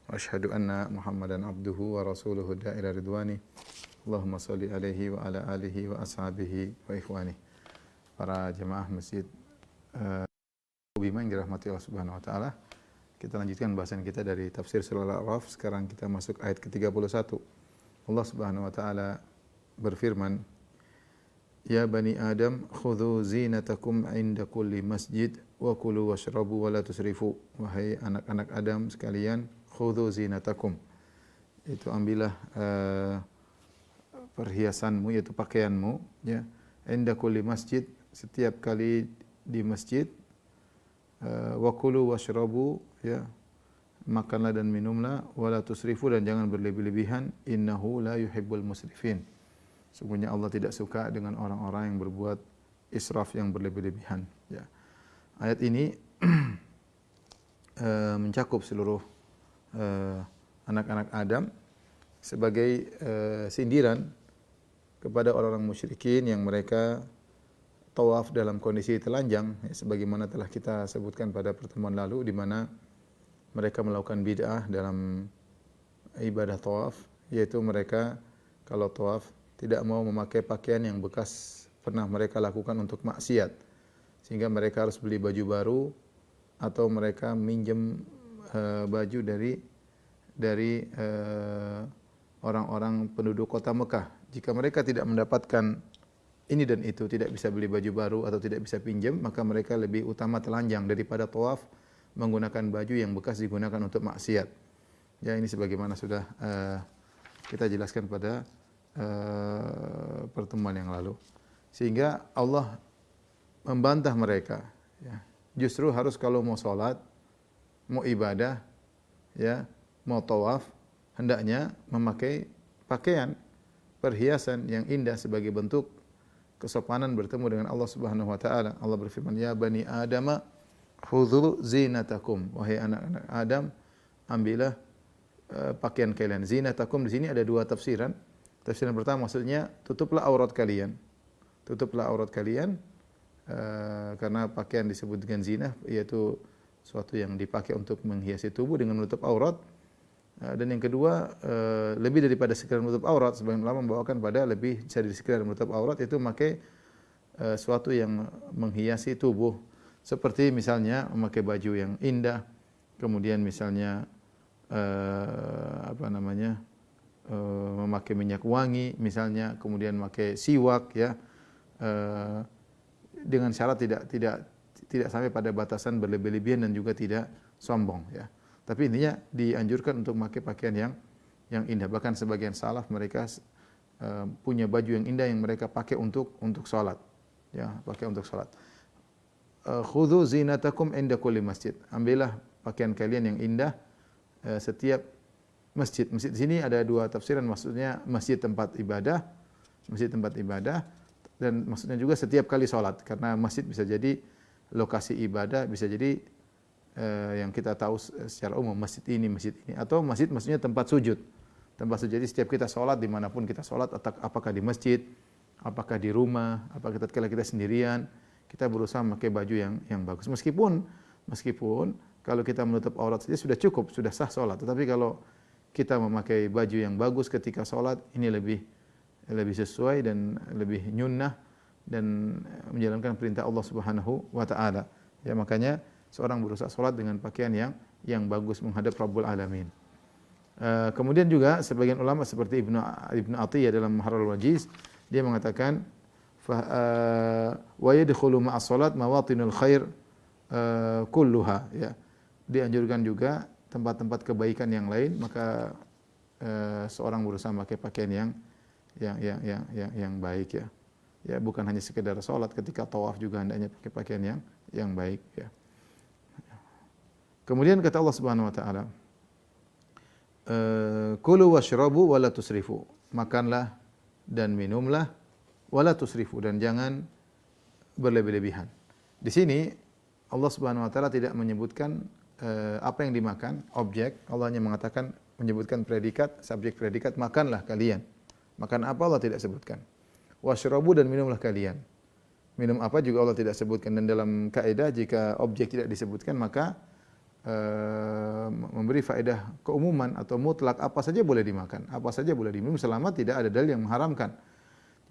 wa asyhadu anna Muhammadan abduhu wa rasuluhu da'ila ridwani. Allahumma shalli alaihi wa ala alihi wa ashabihi wa ikhwani. Para jemaah masjid Bima yang dirahmati Allah Subhanahu wa taala. Kita lanjutkan bahasan kita dari tafsir surah Al-A'raf. Sekarang kita masuk ayat ke-31. Allah Subhanahu wa taala berfirman, "Ya bani Adam, khudhu zinatakum 'inda kulli masjid wa kulu washrabu wa la tusrifu." Wahai anak-anak Adam sekalian, khudhu zinatakum. Itu ambillah perhiasanmu, yaitu pakaianmu, ya. 'Inda kulli masjid, setiap kali di masjid. Wa kulu washrabu, ya. Makanlah dan minumlah, wa la tusrifu, dan jangan berlebih-lebihan. Innahu la yuhibbul musrifin. Sungguhnya Allah tidak suka dengan orang-orang yang berbuat israf, yang berlebih-lebihan. Ya. Ayat ini mencakup seluruh anak-anak Adam sebagai sindiran kepada orang-orang musyrikin yang mereka tawaf dalam kondisi telanjang, ya, sebagaimana telah kita sebutkan pada pertemuan lalu, di mana mereka melakukan bid'ah dalam ibadah tawaf, yaitu mereka kalau tawaf tidak mau memakai pakaian yang bekas pernah mereka lakukan untuk maksiat, sehingga mereka harus beli baju baru atau mereka minjem baju dari orang-orang penduduk kota Mekah. Jika mereka tidak mendapatkan ini dan itu, tidak bisa beli baju baru atau tidak bisa pinjam, maka mereka lebih utama telanjang daripada tawaf menggunakan baju yang bekas digunakan untuk maksiat. Ya, ini sebagaimana sudah kita jelaskan pada pertemuan yang lalu. Sehingga Allah membantah mereka, ya. Justru harus kalau mau sholat, mau ibadah, ya, mau tawaf, hendaknya memakai pakaian, perhiasan yang indah sebagai bentuk kesopanan bertemu dengan Allah Subhanahu wa taala. Allah berfirman, "Ya bani Adam, khudhu zinatakum." Wahai anak-anak Adam, ambillah pakaian kalian. Zinatakum di sini ada dua tafsiran. Tafsiran pertama maksudnya tutuplah aurat kalian. Tutuplah aurat kalian karena pakaian disebut dengan zina, yaitu suatu yang dipakai untuk menghiasi tubuh dengan menutup aurat. Dan yang kedua, lebih daripada sekedar menutup aurat, sebagian ulama membawakan pada lebih dari sekedar menutup aurat, itu memakai suatu yang menghiasi tubuh, seperti misalnya memakai baju yang indah, kemudian misalnya memakai minyak wangi misalnya, kemudian memakai siwak, ya, dengan syarat tidak sampai pada batasan berlebih-lebihan dan juga tidak sombong, ya. Tapi intinya dianjurkan untuk memakai pakaian yang indah. Bahkan sebagian salaf mereka punya baju yang indah yang mereka pakai untuk salat, ya, pakai untuk salat. Khudhu zinatakum inda kulli masjid. Ambillah pakaian kalian yang indah setiap masjid. Masjid di sini ada dua tafsiran, maksudnya masjid tempat ibadah, dan maksudnya juga setiap kali salat, karena masjid bisa jadi lokasi ibadah, bisa jadi yang kita tahu secara umum masjid ini, atau masjid maksudnya tempat sujud. Tempat sujud, jadi setiap kita salat dimanapun kita salat, apakah di masjid, apakah di rumah, apakah ketika kita sendirian, kita berusaha memakai baju yang bagus. Meskipun kalau kita menutup aurat saja sudah cukup, sudah sah salat. Tetapi kalau kita memakai baju yang bagus ketika salat, ini lebih sesuai dan lebih nyunnah dan menjalankan perintah Allah Subhanahu wa taala. Ya, makanya seorang berusaha salat dengan pakaian yang bagus menghadap Rabbul Alamin. Kemudian juga sebagian ulama seperti Ibnu Athiyah dalam Maharul Wajiz, dia mengatakan wa yadkhulu ma'as salat mawatinul khair kulluha, ya. Dianjurkan juga tempat-tempat kebaikan yang lain, maka seorang berusaha memakai pakaian yang baik, ya. Ya, bukan hanya sekedar salat, ketika tawaf juga hendaknya pakai pakaian yang baik, ya. Kemudian kata Allah Subhanahu wa taala, kulu washrabu wa la tusrifu. Makanlah dan minumlah, wa la tusrifu, dan jangan berlebih-lebihan. Di sini Allah Subhanahu wa taala tidak menyebutkan apa yang dimakan, objek. Allah hanya menyebutkan predikat, subjek predikat, makanlah kalian. Makan apa Allah tidak sebutkan. Washrabu, dan minumlah kalian. Minum apa juga Allah tidak sebutkan. Dan dalam kaidah jika objek tidak disebutkan, maka memberi faedah keumuman atau mutlak, apa saja boleh dimakan, apa saja boleh diminum selama tidak ada dalil yang mengharamkan.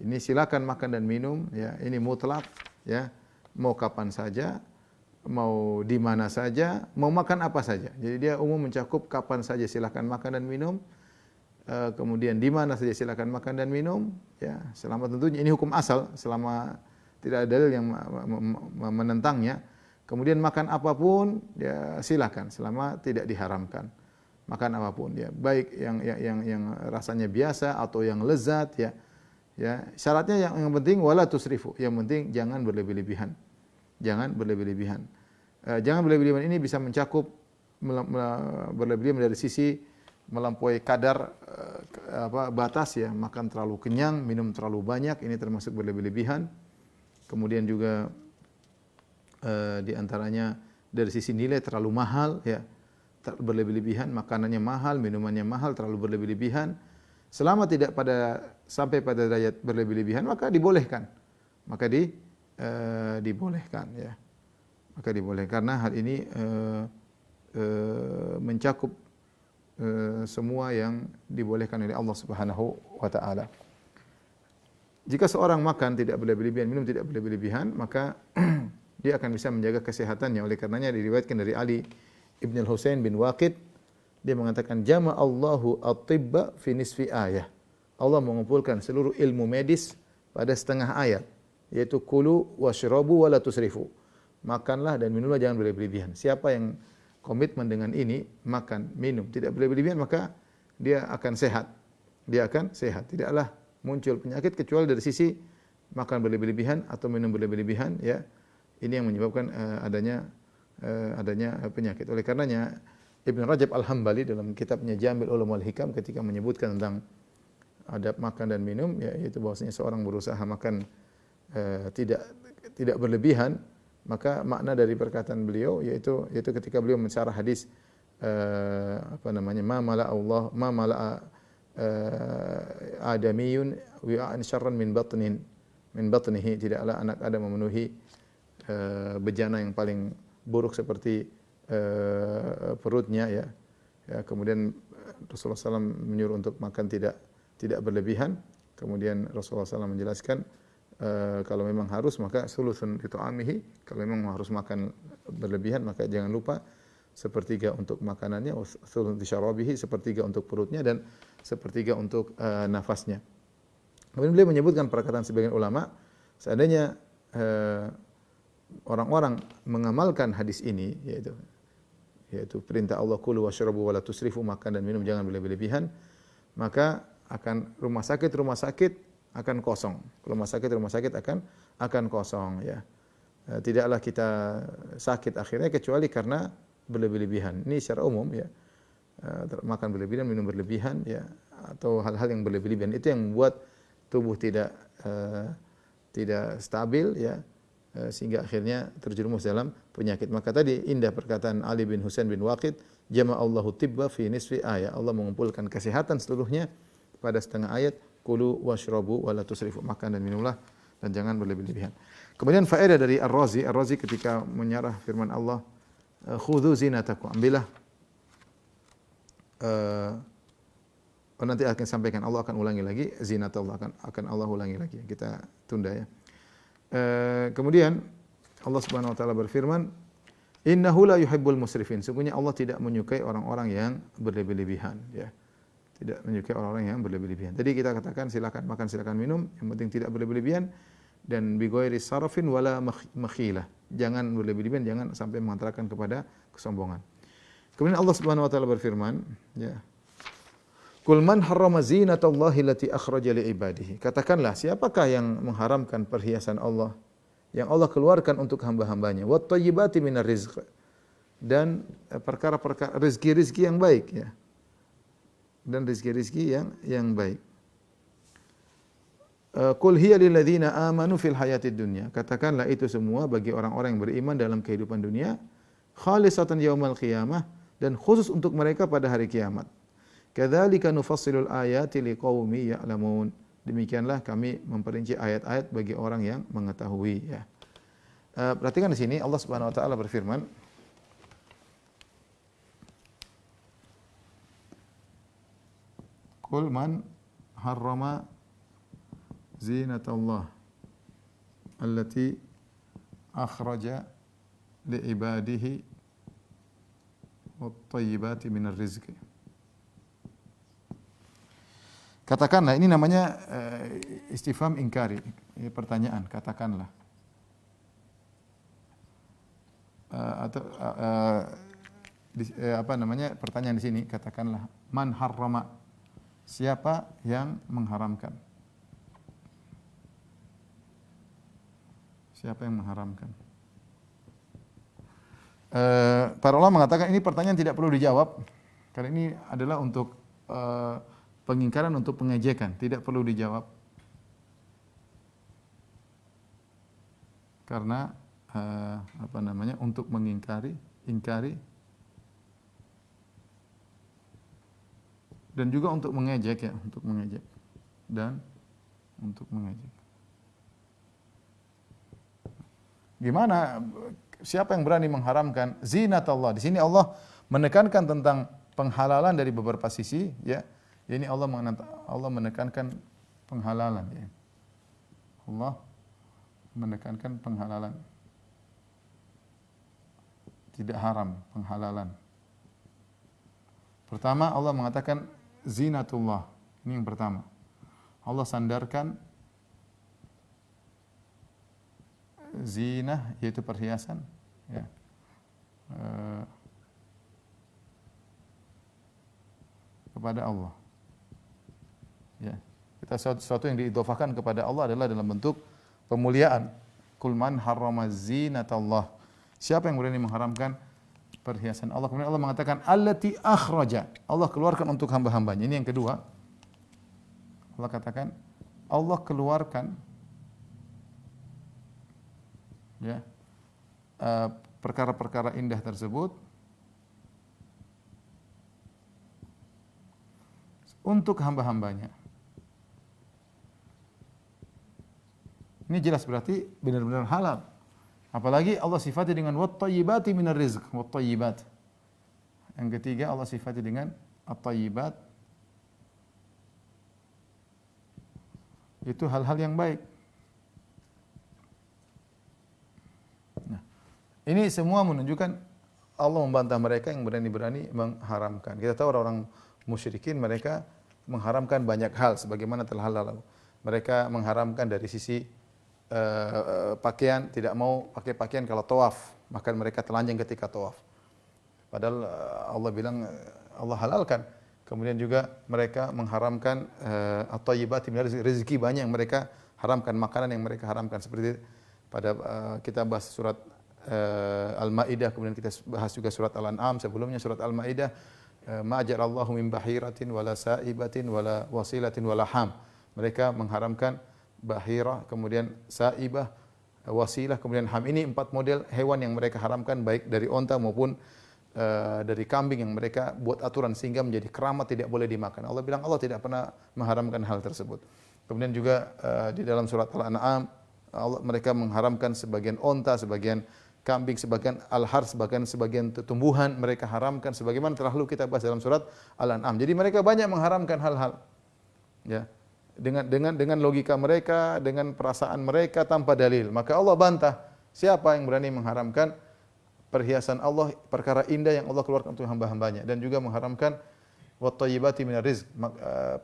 Ini silakan makan dan minum, ya. Ini mutlak, ya. Mau kapan saja, mau di mana saja, mau makan apa saja. Jadi dia umum mencakup kapan saja silakan makan dan minum, kemudian di mana saja silakan makan dan minum, ya. Selama tentunya ini hukum asal, selama tidak ada dalil yang menentangnya. Kemudian makan apapun, ya silakan selama tidak diharamkan. Makan apapun, ya. Baik yang rasanya biasa atau yang lezat, ya. Ya, syaratnya yang penting wala tusrifu. Yang penting jangan berlebih-lebihan. Jangan berlebih-lebihan. Jangan berlebih-lebihan ini bisa mencakup berlebih-lebihan dari sisi melampaui kadar batas, ya, makan terlalu kenyang, minum terlalu banyak, ini termasuk berlebih-lebihan. Kemudian juga di antaranya dari sisi nilai terlalu mahal, ya, berlebih-lebihan, makanannya mahal, minumannya mahal, terlalu berlebih-lebihan. Selama tidak sampai pada derajat berlebih-lebihan, maka dibolehkan. Maka dibolehkan, ya. Maka dibolehkan karena hal ini mencakup semua yang dibolehkan oleh Allah Subhanahu wa taala. Jika seorang makan tidak berlebih-lebihan, minum tidak berlebih-lebihan, maka dia akan bisa menjaga kesehatannya. Oleh karenanya diriwayatkan dari Ali ibn al-Husain bin Waqid, dia mengatakan jama'allahu at-tibba fi nisfi ayah. Allah mengumpulkan seluruh ilmu medis pada setengah ayat, yaitu kulu washrabu wala tusrifu. Makanlah dan minumlah, jangan berlebih-lebihan. Siapa yang komitmen dengan ini, makan, minum, tidak berlebih-lebihan, maka dia akan sehat. Dia akan sehat. Tidaklah muncul penyakit kecuali dari sisi makan berlebih-lebihan atau minum berlebih-lebihan, ya. Ini yang menyebabkan adanya penyakit. Oleh karenanya Ibn Rajab Al-Hambali dalam kitabnya Jamil Ulum wal Hikam ketika menyebutkan tentang adab makan dan minum, yaitu bahwasanya seorang berusaha makan tidak berlebihan, maka makna dari perkataan beliau yaitu ketika beliau mensyarah hadis ma mala adamiyun wi'an syarran min batnihi, tidaklah anak Adam memenuhi bejana yang paling buruk seperti perutnya, ya. Kemudian Rasulullah SAW menyuruh untuk makan tidak berlebihan. Kemudian Rasulullah SAW menjelaskan kalau memang harus maka sulusun itu amihi. Kalau memang harus makan berlebihan maka jangan lupa sepertiga untuk makanannya, sulusun syarabihi, sepertiga untuk perutnya dan sepertiga untuk nafasnya. Kemudian beliau menyebutkan perkataan sebagian ulama, seandainya orang-orang mengamalkan hadis ini, yaitu perintah Allah kulu washrabu wala tusrifu, makan dan minum jangan berlebih-lebihan, maka akan rumah sakit akan kosong. Rumah sakit akan kosong, ya. Tidaklah kita sakit akhirnya kecuali karena berlebih-lebihan. Ini secara umum, ya. Makan berlebihan, minum berlebihan, ya, atau hal-hal yang berlebih-lebihan itu yang membuat tubuh tidak stabil, ya. Sehingga akhirnya terjerumus dalam penyakit. Maka tadi indah perkataan Ali bin Husain bin Waqid, jama'allahu tibba fi nisfi ayat. Allah mengumpulkan kesehatan seluruhnya pada setengah ayat, kulu washrabu wala tusrifu, makan dan minumlah dan jangan berlebih-lebihan. Kemudian faedah dari Ar-Razi ketika menyarah firman Allah, khudhu zinatakum, ambillah, nanti akan sampaikan, Allah akan ulangi lagi, zinat Allah akan Allah ulangi lagi. Kita tunda, ya. Kemudian Allah Subhanahu wa taala berfirman, innahu la yuhibbul musrifin. Sungguhnya Allah tidak menyukai orang-orang yang berlebih-lebihan, ya. Tidak menyukai orang-orang yang berlebih-lebihan. Tadi kita katakan silakan makan, silakan minum, yang penting tidak berlebih-lebihan dan bi ghairi sarafin wala makhilah. Jangan berlebih-lebihan, jangan sampai mengantarkan kepada kesombongan. Kemudian Allah Subhanahu wa taala berfirman, ya. Qul man harrama zinatallahi allati akhraja li ibadihi. Katakanlah, siapakah yang mengharamkan perhiasan Allah yang Allah keluarkan untuk hamba-hambanya, wat thayyibati minar rizq, dan perkara-perkara rezeki-rezeki yang baik, ya. Dan rezeki-rezeki yang baik. Qul hiya lil ladzina amanu fil hayatid dunya. Katakanlah itu semua bagi orang-orang yang beriman dalam kehidupan dunia, khalisatan yaumal qiyamah, dan khusus untuk mereka pada hari kiamat. Kadzalika nufassilul ayati liqaumi ya'lamun. Demikianlah kami memperinci ayat-ayat bagi orang yang mengetahui, ya. Perhatikan di sini Allah Subhanahu wa taala berfirman, Qul man harrama zinatallah allati akhraja li ibadihi wat thayyibati minar rizqi. Katakanlah, ini namanya istifham ingkari, ini pertanyaan, katakanlah. Apa namanya pertanyaan di sini, katakanlah, man harrama, siapa yang mengharamkan? Siapa yang mengharamkan? Para ulama mengatakan ini pertanyaan tidak perlu dijawab, karena ini adalah untuk pengingkaran, untuk pengejekan, tidak perlu dijawab. Karena apa namanya, untuk mengingkari, ingkari, dan juga untuk mengejek, ya, untuk mengejek dan untuk mengejek. Gimana? Siapa yang berani mengharamkan zinat Allah? Di sini Allah menekankan tentang penghalalan dari beberapa sisi, ya. Ini Allah menekankan penghalalan, ya. Allah menekankan penghalalan. Tidak haram, penghalalan. Pertama, Allah mengatakan zinatullah. Ini yang pertama. Allah sandarkan zinah, yaitu perhiasan, ya. Kepada Allah. Ya. Sesuatu yang diidhofahkan kepada Allah adalah dalam bentuk pemuliaan. Qul man harrama zinatallah. Siapa yang berani mengharamkan perhiasan Allah? Kemudian Allah mengatakan allati akhraja. Allah keluarkan untuk hamba-hambanya. Ini yang kedua. Allah katakan Allah keluarkan, ya, perkara-perkara indah tersebut untuk hamba-hambanya. Ini jelas berarti benar-benar halal. Apalagi Allah sifati dengan wat thayyibati minar rizq, wat thayyibat. Yang ketiga Allah sifati dengan at-thayyibat. Itu hal-hal yang baik. Nah, ini semua menunjukkan Allah membantah mereka yang berani-berani mengharamkan. Kita tahu orang-orang musyrikin mereka mengharamkan banyak hal sebagaimana telah lalu. Mereka mengharamkan dari sisi pakaian, tidak mau pakai pakaian kalau tawaf, bahkan mereka telanjang ketika tawaf. Padahal Allah bilang Allah halalkan. Kemudian juga mereka mengharamkan at-thayyibati min rezeki banyak yang mereka haramkan, makanan yang mereka haramkan, seperti pada kita bahas surat Al-Maidah, kemudian kita bahas juga surat Al-An'am, sebelumnya surat Al-Maidah, ma ja'alallahu min bahiratin wala sa'ibatin wala wasilatin wala ham. Mereka mengharamkan bahirah, kemudian sa'ibah, wasilah, kemudian ham. Ini 4 model hewan yang mereka haramkan, baik dari onta maupun dari kambing, yang mereka buat aturan sehingga menjadi keramat, tidak boleh dimakan. Allah bilang Allah tidak pernah mengharamkan hal tersebut. Kemudian juga di dalam surat Al-An'am mereka mengharamkan sebagian onta, sebagian kambing, sebagian al-har, sebagian tumbuhan mereka haramkan, sebagaimana telah lalu kita bahas dalam surat Al-An'am. Jadi mereka banyak mengharamkan hal-hal, ya, dengan logika mereka, dengan perasaan mereka tanpa dalil. Maka Allah bantah, siapa yang berani mengharamkan perhiasan Allah, perkara indah yang Allah keluarkan untuk hamba-hambanya, dan juga mengharamkan wat thayyibati minar rizq,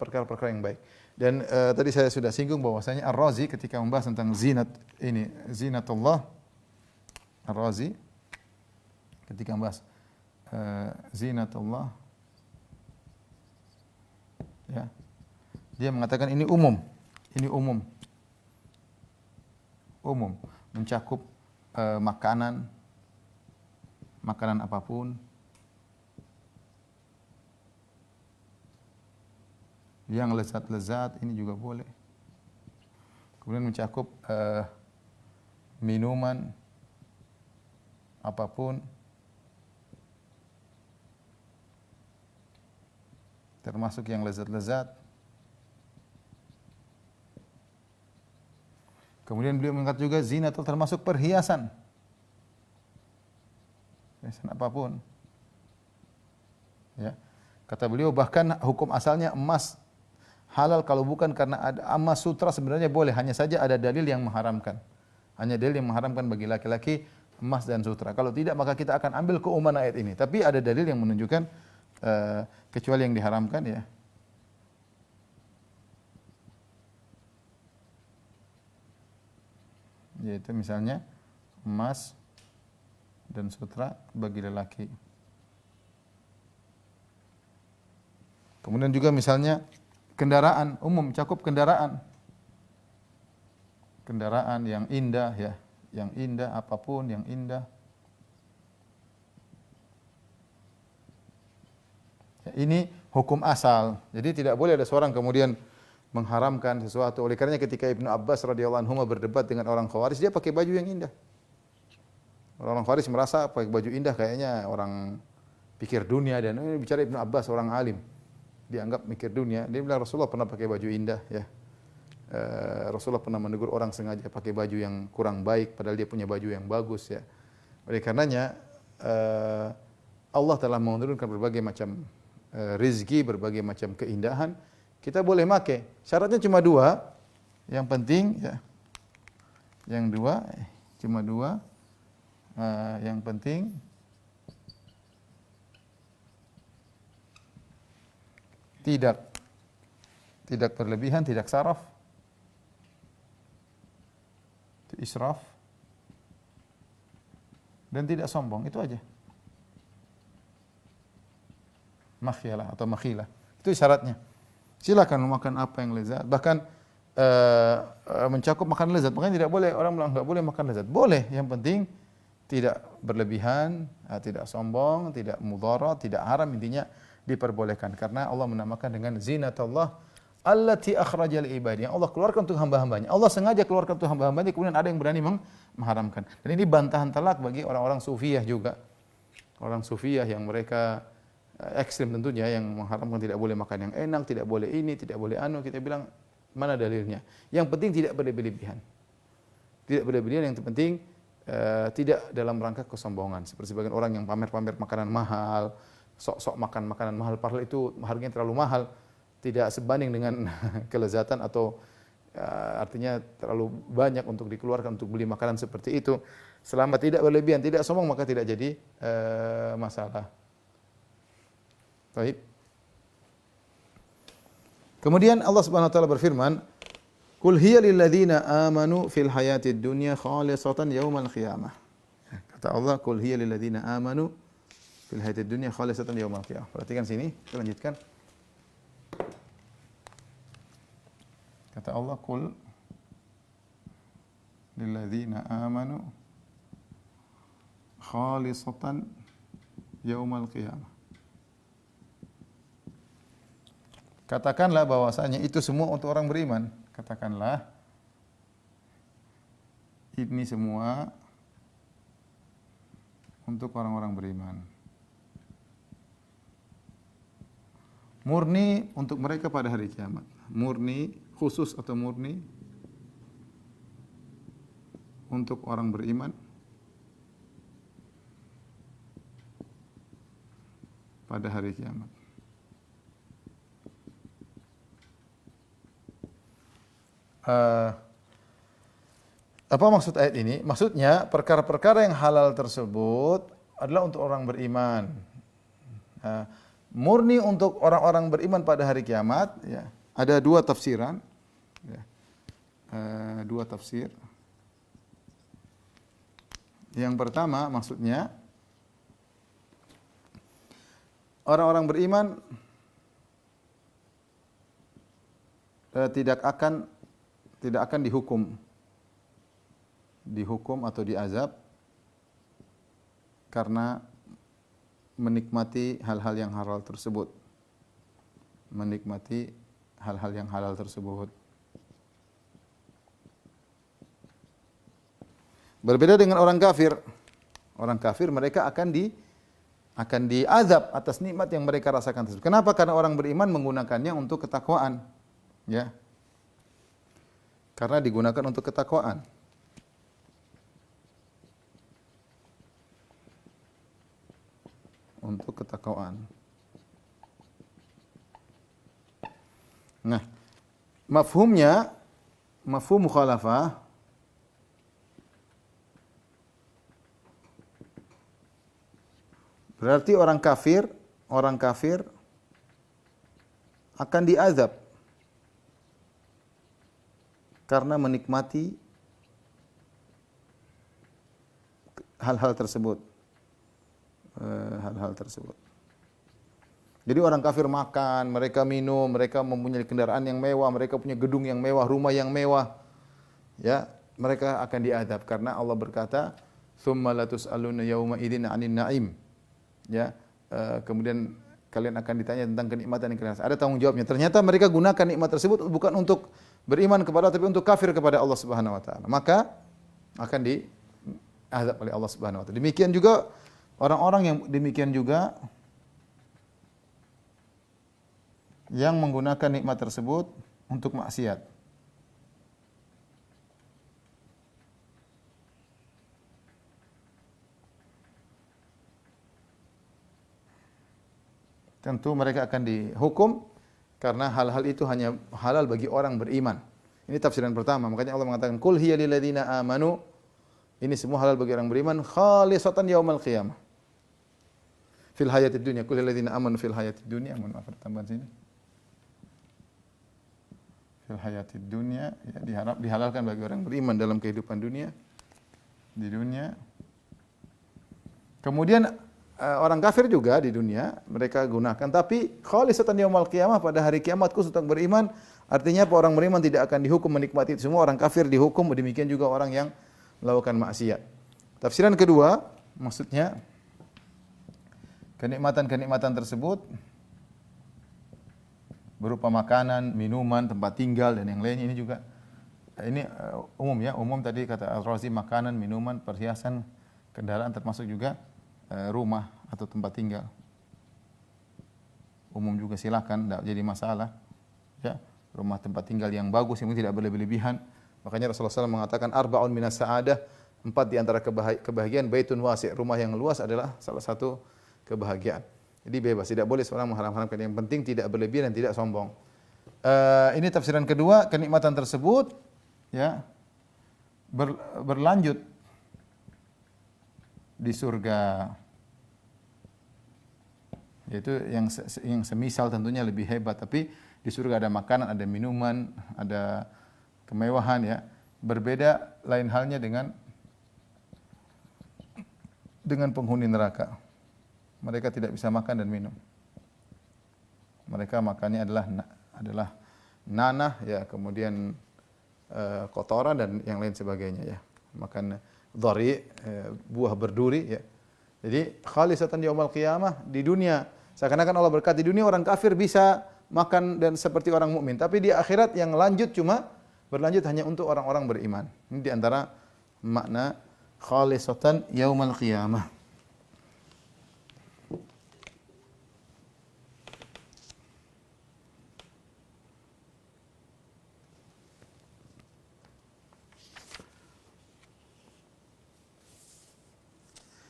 perkara-perkara yang baik. Dan tadi saya sudah singgung bahwasanya Ar-Razi ketika membahas tentang zinatullah, Ar-Razi ketika membahas zinatullah, ya, dia mengatakan ini umum, mencakup makanan apapun, yang lezat-lezat, ini juga boleh. Kemudian mencakup minuman apapun, termasuk yang lezat-lezat. Kemudian beliau mengatakan juga zina itu termasuk perhiasan. Perhiasan apapun. Ya. Kata beliau bahkan hukum asalnya emas halal kalau bukan karena ada emas sutra sebenarnya boleh, hanya saja ada dalil yang mengharamkan. Hanya dalil yang mengharamkan bagi laki-laki emas dan sutra. Kalau tidak maka kita akan ambil keumuman ayat ini. Tapi ada dalil yang menunjukkan kecuali yang diharamkan ya. Yaitu misalnya emas dan sutra bagi lelaki. Kemudian juga misalnya kendaraan umum, cakup kendaraan. Kendaraan yang indah ya, yang indah apapun yang indah. Ya, ini hukum asal. Jadi tidak boleh ada seorang kemudian mengharamkan sesuatu. Oleh karenanya ketika Ibnu Abbas radhiyallahu anhu berdebat dengan orang Khawarij, dia pakai baju yang indah. Orang Khawarij merasa pakai baju indah kayaknya orang pikir dunia, dan ini bicara Ibnu Abbas orang alim. Dianggap mikir dunia. Dia bilang Rasulullah pernah pakai baju indah ya. Rasulullah pernah menegur orang sengaja pakai baju yang kurang baik padahal dia punya baju yang bagus ya. Oleh karenanya Allah telah menurunkan berbagai macam rizki, berbagai macam keindahan. Kita boleh pakai. Syaratnya cuma dua. Yang penting ya. Yang dua, cuma dua. Yang penting tidak berlebihan, tidak saraf, israf, dan tidak sombong. Itu aja. Makhilah atau makhilah. Itu syaratnya. Silakan makan apa yang lezat. Bahkan mencakup makan lezat. Makanya tidak boleh orang bilang enggak boleh makan lezat. Boleh, yang penting tidak berlebihan, tidak sombong, tidak mudharat, tidak haram, intinya diperbolehkan karena Allah menamakan dengan zinatullah allati akhrajal ibadi. Yang Allah keluarkan untuk hamba-hambanya. Allah sengaja keluarkan untuk hamba-hambanya, kemudian ada yang berani mengharamkan. Dan ini bantahan telak bagi orang-orang sufiyah juga. Orang sufiyah yang mereka ekstrim tentunya, yang mengharamkan tidak boleh makan yang enak, tidak boleh ini, tidak boleh anu. Kita bilang mana dalilnya? Yang penting tidak berlebihan. Tidak berlebihan, yang terpenting tidak dalam rangka kesombongan. Seperti sebagian orang yang pamer-pamer makanan mahal, sok-sok makan makanan mahal, padahal itu harganya terlalu mahal, tidak sebanding dengan kelezatan atau artinya terlalu banyak untuk dikeluarkan untuk beli makanan seperti itu. Selama tidak berlebihan, tidak sombong, maka tidak jadi masalah. Baik. Kemudian Allah Subhanahu wa taala berfirman, "Qul hiya lil ladzina amanu fil hayatid dunya khalisatan yaumal qiyamah." Kata Allah, "Qul hiya lil ladzina amanu fil hayatid dunya khalisatan yaumal qiyamah." Perhatikan sini, kita lanjutkan. Kata Allah, "Qul lil ladzina amanu khalisatan yaumal qiyamah." Katakanlah bahwasanya itu semua untuk orang beriman. Katakanlah ini semua untuk orang-orang beriman. Murni untuk mereka pada hari kiamat. Murni khusus atau murni untuk orang beriman pada hari kiamat. Apa maksud ayat ini? Maksudnya perkara-perkara yang halal tersebut adalah untuk orang beriman. Murni untuk orang-orang beriman pada hari kiamat. Ya. Ada dua tafsiran. Ya. Dua tafsir. Yang pertama maksudnya orang-orang beriman tidak akan dihukum atau diazab karena menikmati hal-hal yang halal tersebut. Menikmati hal-hal yang halal tersebut. Berbeda dengan orang kafir. Orang kafir mereka akan diazab atas nikmat yang mereka rasakan tersebut. Kenapa? Karena orang beriman menggunakannya untuk ketakwaan. Ya. Karena digunakan untuk ketakwaan. Untuk ketakwaan. Nah, Mafhumnya, mafhum mukhalafah berarti orang kafir akan diazab karena menikmati hal-hal tersebut. Hal-hal tersebut. Jadi orang kafir makan, mereka minum, mereka mempunyai kendaraan yang mewah, mereka punya gedung yang mewah, rumah yang mewah. Ya, mereka akan diazab karena Allah berkata, "Tsumma latus'aluna yauma idzin 'anil na'im." Ya, kemudian kalian akan ditanya tentang kenikmatan yang kalian rasakan. Ada tanggung jawabnya. Ternyata mereka gunakan nikmat tersebut bukan untuk beriman kepada Allah, tapi untuk kafir kepada Allah Subhanahu wa taala. Maka akan diazab oleh Allah Subhanahu wa taala. Demikian juga orang-orang yang demikian juga yang menggunakan nikmat tersebut untuk maksiat. Tentu mereka akan dihukum karena hal-hal itu hanya halal bagi orang beriman. Ini tafsiran pertama. Makanya Allah mengatakan, "Qul hiya lil ladzina amanu." Ini semua halal bagi orang beriman, khalisatan yaumal qiyamah. Fil hayatid dunya, qul lil ladzina amanu fil hayatid dunya. Mohon maaf tambahan sini. Fil hayatid dunya, ya, dihalalkan bagi orang beriman dalam kehidupan dunia, di dunia. Kemudian orang kafir juga di dunia mereka gunakan, tapi khalisatan yaumal qiyamah, pada hari kiamat khusus untuk beriman. Artinya orang beriman tidak akan dihukum menikmati itu semua, orang kafir dihukum, demikian juga orang yang melakukan maksiat. Tafsiran kedua, maksudnya kenikmatan-kenikmatan tersebut berupa makanan, minuman, tempat tinggal dan yang lainnya. Ini juga umum ya, umum tadi kata Al-Razi, makanan, minuman, perhiasan, kendaraan, termasuk juga rumah atau tempat tinggal. Umum juga silakan, tidak jadi masalah. Ya, rumah tempat tinggal yang bagus, yang tidak berlebihan. Makanya Rasulullah SAW mengatakan arba'un minas sa'adah, 4 di antara kebahagiaan, baitun wasi', rumah yang luas adalah salah satu kebahagiaan. Jadi bebas, tidak boleh seorang mengharam-haramkan, yang penting tidak berlebihan dan tidak sombong. Ini tafsiran kedua, kenikmatan tersebut ya berlanjut di surga, yaitu yang semisal tentunya lebih hebat, tapi di surga ada makanan, ada minuman, ada kemewahan ya. Berbeda lain halnya dengan penghuni neraka. Mereka tidak bisa makan dan minum. Mereka makannya adalah nanah ya, kemudian kotoran dan yang lain sebagainya ya. Makan dhari, buah berduri ya. Jadi khalisatan yaumul qiyamah, di dunia seakan-akan Allah berkata di dunia orang kafir bisa makan dan seperti orang mukmin, tapi di akhirat yang berlanjut hanya untuk orang-orang beriman. Ini di antara makna khalisatan yaumul qiyamah.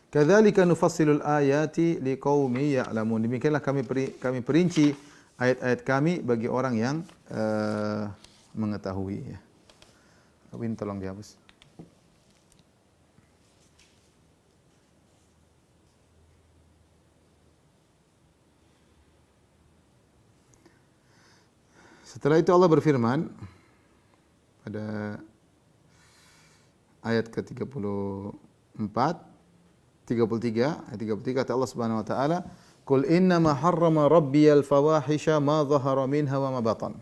Kadzalika nufassilul ayati liqaumi ya'lamun. Demikianlah kami perinci ayat-ayat kami bagi orang yang mengetahui ya. Win, tolong dihapus. Setelah itu Allah berfirman pada ayat ke-34 ayat 33 kata Allah Subhanahu wa taala, "Qul innama harrama rabbiyal fawahisha ma dhahara minha wa ma batan."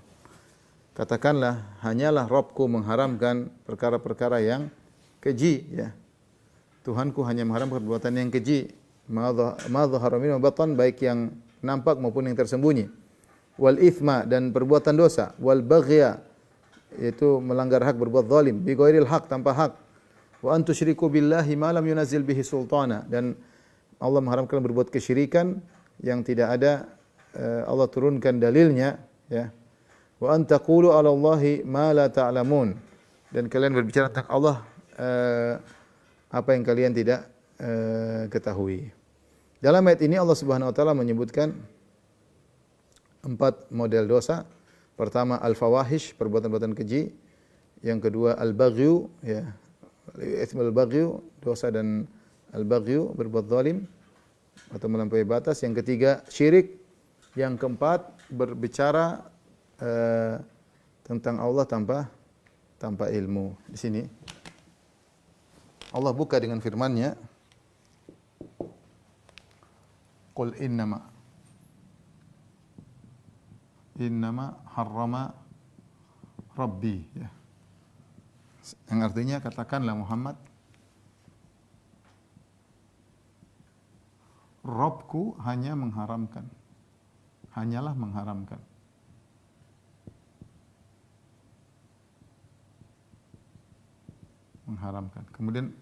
Katakanlah, hanyalah Rabbku mengharamkan perkara-perkara yang keji ya. Tuhanku hanya mengharamkan perbuatan yang keji, ma dhahara minha wa batan, baik yang nampak maupun yang tersembunyi. Wal ithma, dan perbuatan dosa, wal baghya, yaitu melanggar hak, berbuat zalim, bi ghairil haq, tanpa hak. Wa an tusyriku billahi ma lam yunazzil bihi sultana, dan Allah mengharamkan berbuat kesyirikan yang tidak ada Allah turunkan dalilnya ya. Wa an taqulu 'ala Allahi ma la ta'lamun, dan kalian berbicara tentang Allah apa yang kalian tidak ketahui. Dalam ayat ini Allah Subhanahu wa taala menyebutkan 4 model dosa. Pertama al-fawahish, perbuatan-perbuatan keji. Yang kedua al-baghyu, ya. Itsmul baghyu, dosa dan al-baghyu, berbuat zalim atau melampaui batas. Yang ketiga syirik. Yang keempat berbicara tentang Allah tanpa ilmu. Di sini Allah buka dengan firman-Nya, Qul innama harrama Rabbi, ya. Yang artinya katakanlah Muhammad, Rabbku hanya mengharamkan. Hanyalah mengharamkan. Mengharamkan. Kemudian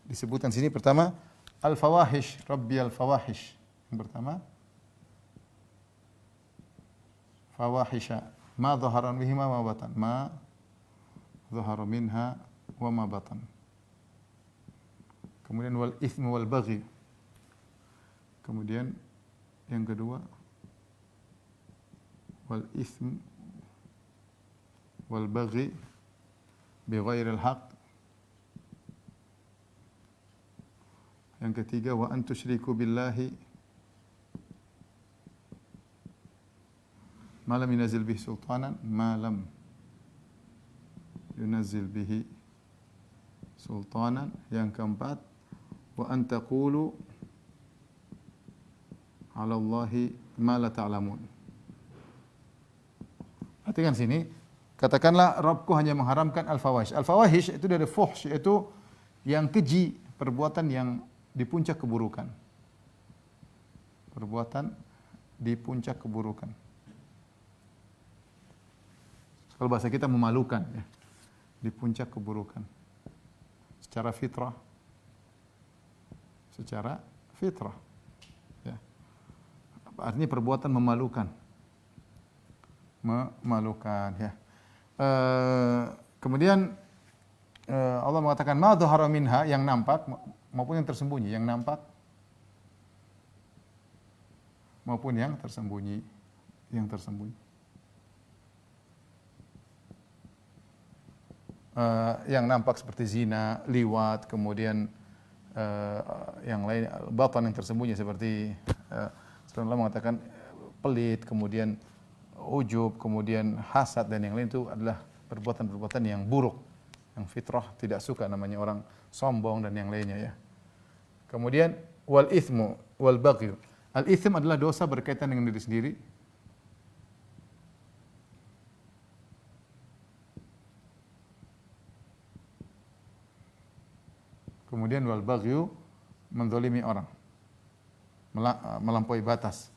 disebutkan sini pertama al-fawahish, Rabbi al-fawahish. Yang pertama fawahisha ma dhahara minha wa ma batan. Ma dhahara minha wa ma batan. Kemudian wal itsmu wal baghi. Kemudian yang kedua wal itsm wal baghi bi ghairil haqq. Yang ketiga wa an tusyriku billahi ma lam yunzil bihi sultanan, ma lam yunzil bihi sultanan. Yang keempat wa an taqulu 'ala Allahi ma la ta'lamun. Perhatikan sini, katakanlah Rabbku hanya mengharamkan al-fawahish. Al-fawahish itu dari fuhsh, yaitu yang keji, perbuatan yang di puncak keburukan. Perbuatan di puncak keburukan. Kalau bahasa kita memalukan, ya. Di puncak keburukan. Secara fitrah. Secara fitrah. Ya. Artinya perbuatan memalukan. Memalukan, ya. Kemudian Allah mengatakan ma dhahara minha, yang nampak maupun yang tersembunyi, yang nampak maupun yang tersembunyi, yang nampak seperti zina, liwat, kemudian yang lain, batan yang tersembunyi seperti Allah mengatakan pelit, kemudian ujub, kemudian hasad dan yang lain, itu adalah perbuatan-perbuatan yang buruk, yang fitrah tidak suka, namanya orang sombong dan yang lainnya, ya. Kemudian wal itsmu wal baghyu. Al itsm adalah dosa berkaitan dengan diri sendiri. Kemudian wal baghyu, menzalimi orang, melampaui batas,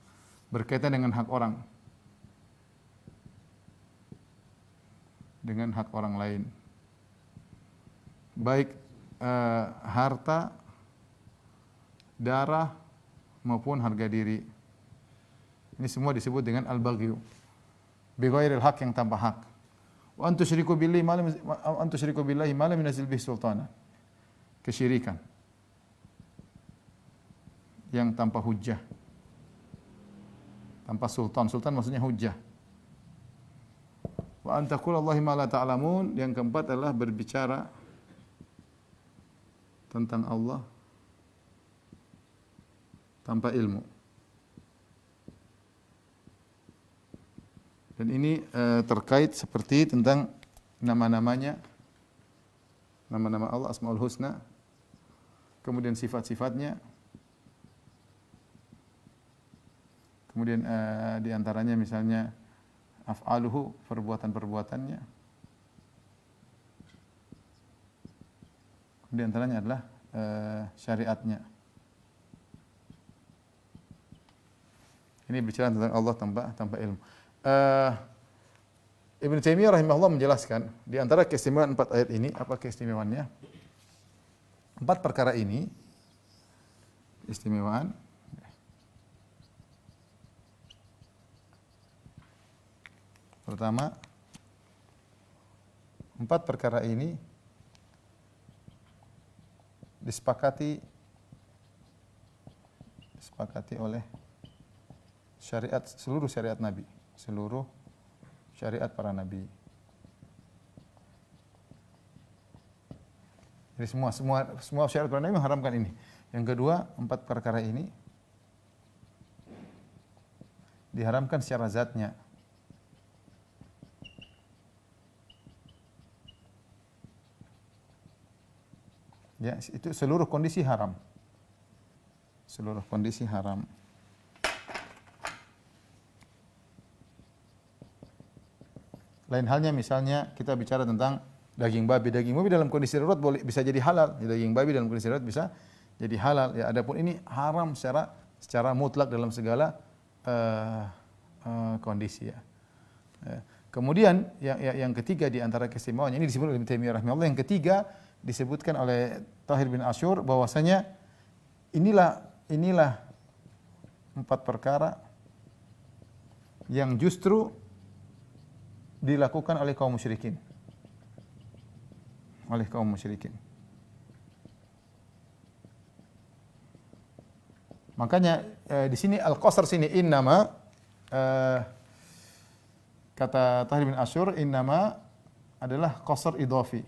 berkaitan dengan hak orang, dengan hak orang lain, baik harta, darah maupun harga diri. Ini semua disebut dengan al-baghyu. Bi ghairil haq, yang tanpa hak. Wa an tusyriku billahi ma lam yunzil bihi sultana. Kesyirikan yang tanpa hujjah. Tanpa sultan. Sultan maksudnya hujjah. Wa an taqulallahi ma la ta'lamun. Yang keempat adalah berbicara tentang Allah tanpa ilmu. Dan ini terkait seperti tentang nama-namanya, nama-nama Allah, Asmaul Husna, kemudian sifat-sifatnya, kemudian di antaranya misalnya af'aluhu, perbuatan-perbuatannya. Di antaranya adalah syariatnya. Ini bicara tentang Allah tanpa ilmu. Ibnu Taimiyah rahimahullah menjelaskan di antara keistimewaan 4 ayat ini, apa keistimewaannya? 4 perkara ini istimewaan. Pertama, 4 perkara ini disepakati oleh syariat, seluruh syariat Nabi, seluruh syariat para nabi. Jadi semua syariat para nabi mengharamkan ini. Yang kedua, 4 perkara ini diharamkan secara zatnya. Ya, itu seluruh kondisi haram. Seluruh kondisi haram. Lain halnya misalnya kita bicara tentang daging babi. Daging babi dalam kondisi darurat boleh bisa jadi halal. Daging babi dalam kondisi darurat bisa jadi halal. Ya, adapun ini haram secara mutlak dalam segala kondisi ya. Kemudian yang ketiga di antara keistimewaannya ini disebut oleh Ibnu Taimiyah rahimahullah, yang ketiga disebutkan oleh Tahir bin Asyur bahwasanya inilah 4 perkara yang justru dilakukan oleh kaum musyrikin. Oleh kaum musyrikin. Makanya di sini al-qasr sini innama kata Tahir bin Asyur innama adalah qasr idhafi.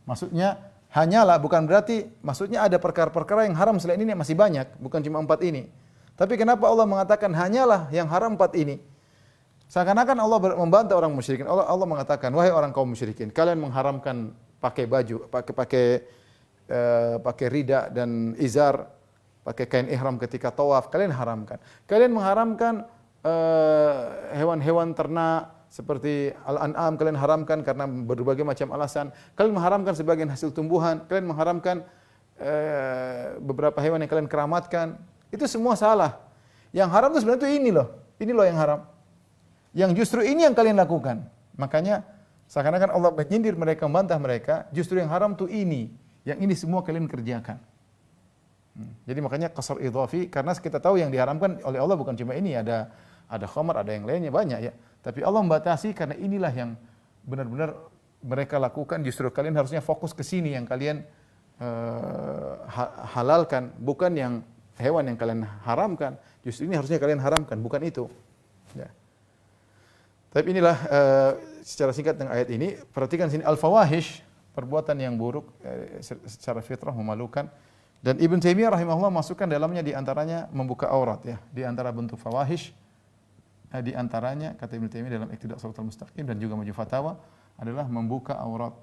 Maksudnya hanyalah, bukan berarti maksudnya ada perkara-perkara yang haram selain ini masih banyak, bukan cuma 4 ini. Tapi kenapa Allah mengatakan hanyalah yang haram 4 ini? Seakan-akan Allah membantah orang musyrikin. Allah mengatakan, wahai orang kaum musyrikin, kalian mengharamkan pakai baju, pakai rida dan izar, pakai kain ihram ketika tawaf, kalian haramkan. Kalian mengharamkan hewan-hewan ternak seperti al-an'am, kalian haramkan karena berbagai macam alasan. Kalian mengharamkan sebagian hasil tumbuhan, kalian mengharamkan beberapa hewan yang kalian keramatkan. Itu semua salah. Yang haram itu sebenarnya itu ini loh yang haram. Yang justru ini yang kalian lakukan. Makanya seakan-akan Allah menyindir mereka, membantah mereka, justru yang haram itu ini. Yang ini semua kalian kerjakan. Jadi makanya qasr idhafi, karena kita tahu yang diharamkan oleh Allah bukan cuma ini, ada khamar, ada yang lainnya banyak ya. Tapi Allah membatasi karena inilah yang benar-benar mereka lakukan, justru kalian harusnya fokus ke sini yang kalian halalkan, bukan yang hewan yang kalian haramkan. Justru ini harusnya kalian haramkan, bukan itu. Ya. Tapi inilah secara singkat tentang ayat ini. Perhatikan sini al-fawahish, perbuatan yang buruk secara fitrah memalukan. Dan Ibnu Taimiyah rahimahullah masukkan dalamnya di antaranya membuka aurat ya. Di antara bentuk fawahish di antaranya kata Ibnu Taimiyah dalam Iqtida' Shiratal Mustaqim dan juga Majmu' Fatawa adalah membuka aurat.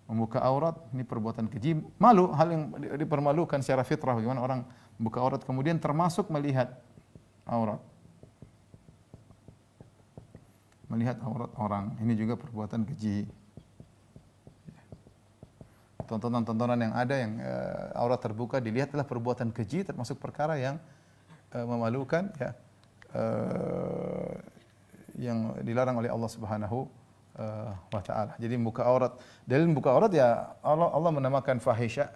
Membuka aurat ini perbuatan keji, malu, hal yang dipermalukan secara fitrah. Bagaimana orang membuka aurat kemudian termasuk melihat aurat. Melihat aurat orang, ini juga perbuatan keji. Tontonan-tontonan yang ada yang aurat terbuka dilihat adalah perbuatan keji, termasuk perkara yang memalukan ya. Yang dilarang oleh Allah Subhanahu wa taala. Jadi membuka aurat, dalil membuka aurat ya Allah menamakan fahisha,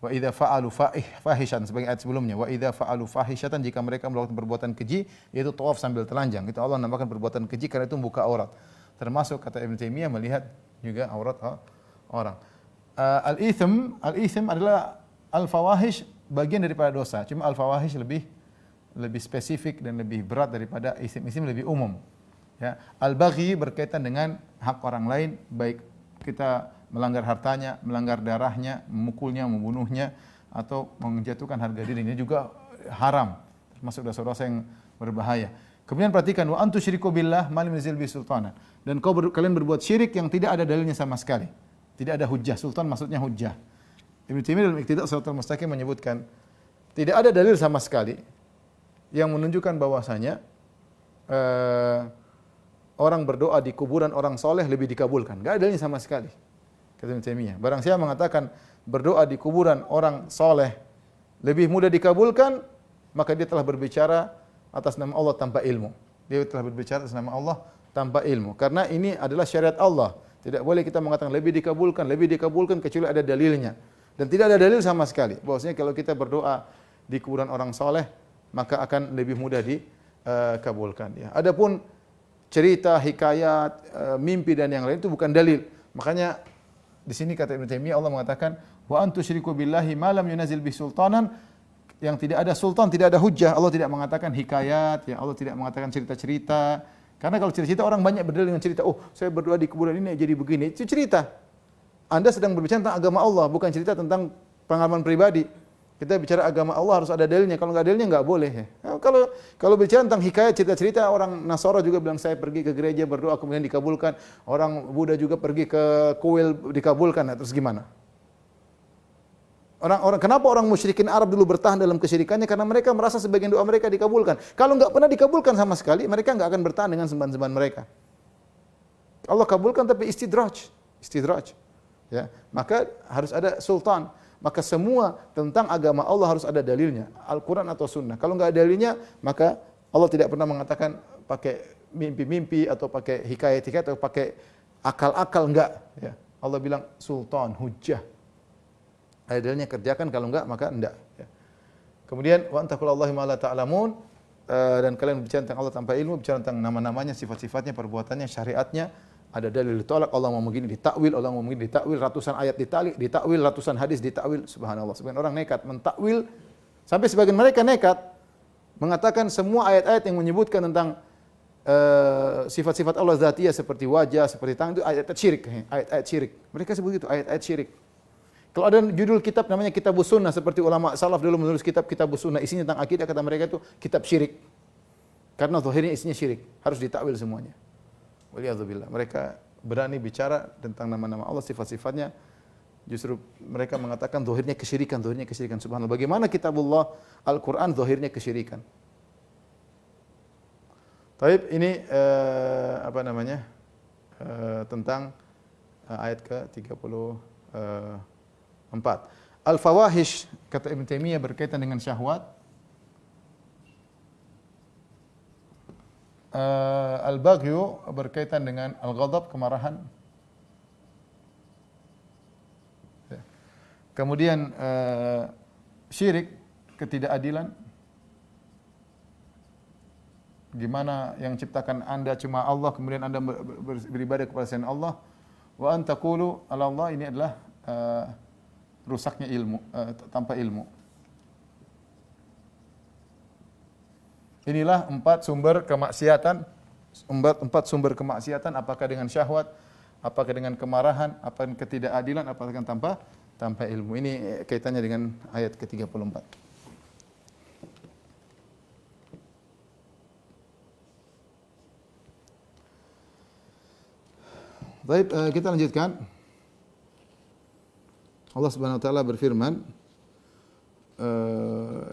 wa idza fa'alu fahishan sebagai ayat sebelumnya, wa idza fa'alu fahishatan, jika mereka melakukan perbuatan keji yaitu tawaf sambil telanjang, itu Allah menamakan perbuatan keji karena itu membuka aurat. Termasuk kata Ibnu Taimiyah melihat juga aurat orang. Al-ithm adalah al-fawahish, bagian daripada dosa. Cuma al-fawahish lebih spesifik dan lebih berat daripada isim. Isim lebih umum. Ya, al-baghi berkaitan dengan hak orang lain, baik kita melanggar hartanya, melanggar darahnya, memukulnya, membunuhnya, atau menjatuhkan harga dirinya juga haram, termasuk dosa-dosa yang berbahaya. Kemudian perhatikan wa antu syiriku billah ma lam yunzil bi sultana, dan kalian berbuat syirik yang tidak ada dalilnya sama sekali. Tidak ada hujjah. Sultan maksudnya hujjah. Ibnu Taimiyah dalam Iqtida' Shiratal Mustaqim menyebutkan tidak ada dalil sama sekali yang menunjukkan bahwasanya orang berdoa di kuburan orang soleh lebih dikabulkan. Enggak ada dalilnya sama sekali. Kata Ibnu Taimiyah. Barang siapa mengatakan berdoa di kuburan orang soleh lebih mudah dikabulkan, maka dia telah berbicara atas nama Allah tanpa ilmu. Dia telah berbicara atas nama Allah tanpa ilmu. Karena ini adalah syariat Allah. Tidak boleh kita mengatakan lebih dikabulkan kecuali ada dalilnya. Dan tidak ada dalil sama sekali bahwasanya kalau kita berdoa di kuburan orang soleh maka akan lebih mudah dikabulkan. Ya. Adapun cerita, hikayat, mimpi dan yang lain itu bukan dalil. Makanya di sini kata Ibnu Taimiyah Allah mengatakan wa antu syiriku billahi ma lam yunazil bi sultanan, yang tidak ada sultan, tidak ada hujjah. Allah tidak mengatakan hikayat, ya Allah tidak mengatakan cerita-cerita. Karena kalau cerita orang banyak berdalil dengan cerita, oh saya berdoa di kuburan ini jadi begini. Itu cerita. Anda sedang berbicara tentang agama Allah, bukan cerita tentang pengalaman pribadi. Kita bicara agama Allah harus ada dalilnya. Kalau nggak dalilnya nggak boleh. Ya. Nah, kalau bicara tentang hikayat cerita-cerita, orang Nasara juga bilang saya pergi ke gereja berdoa kemudian dikabulkan. Orang Buddha juga pergi ke kuil dikabulkan. Nah, terus gimana? Kenapa orang musyrikin Arab dulu bertahan dalam kesyirikannya? Karena mereka merasa sebagian doa mereka dikabulkan. Kalau nggak pernah dikabulkan sama sekali, mereka nggak akan bertahan dengan sembahan-sembahan mereka. Allah kabulkan tapi istidraj. Ya, maka harus ada sultan. Maka semua tentang agama Allah harus ada dalilnya, Al-Quran atau Sunnah. Kalau nggak ada dalilnya, maka Allah tidak pernah mengatakan pakai mimpi-mimpi atau pakai hikayat-hikayat atau pakai akal-akal, enggak. Ya. Allah bilang sultan, hujjah. Ada dalilnya kerjakan, kalau enggak maka enggak. Ya. Kemudian wa antaqullahi ma la ta'lamun, dan kalian bicara tentang Allah tanpa ilmu, bicara tentang nama-namanya, sifat-sifatnya, perbuatannya, syariatnya. Ada dalil ditolak, Allah mau begini ditakwil, Allah mau begini ditakwil, ratusan ayat ditakwil, ratusan hadis ditakwil. Subhanallah. Sebagian orang nekat mentakwil, sampai sebagian mereka nekat mengatakan semua ayat-ayat yang menyebutkan tentang sifat-sifat Allah dzatiyah seperti wajah, seperti tangan itu ayat-ayat syirik, ayat-ayat syirik. Mereka sebut itu ayat-ayat syirik. Kalau ada judul kitab namanya Kitabus Sunnah, seperti ulama salaf dulu menulis kitab Kitabus Sunnah, isinya tentang akidah, kata mereka itu kitab syirik. Karena zahirnya isinya syirik, harus ditakwil semuanya. Waliyadzubillah. Mereka berani bicara tentang nama-nama Allah, sifat-sifatnya, justru mereka mengatakan zahirnya kesyirikan, subhanallah. Bagaimana kitabullah Al-Qur'an zahirnya kesyirikan? Taib, ini tentang ayat ke-34. Al-fawahish, kata Ibn Taimiyah, berkaitan dengan syahwat. Al-baghyu berkaitan dengan al-ghadab, kemarahan. Kemudian syirik, ketidakadilan. Gimana yang ciptakan Anda cuma Allah, kemudian Anda beribadah kepada selain Allah. Wa an taqulu 'ala Allah, ini adalah rusaknya ilmu, tanpa ilmu. Inilah empat sumber kemaksiatan, apakah dengan syahwat, apakah dengan kemarahan, apakah dengan ketidakadilan, apakah dengan tanpa ilmu. Ini kaitannya dengan ayat ke-34. Baik, kita lanjutkan. Allah Subhanahu wa taala berfirman,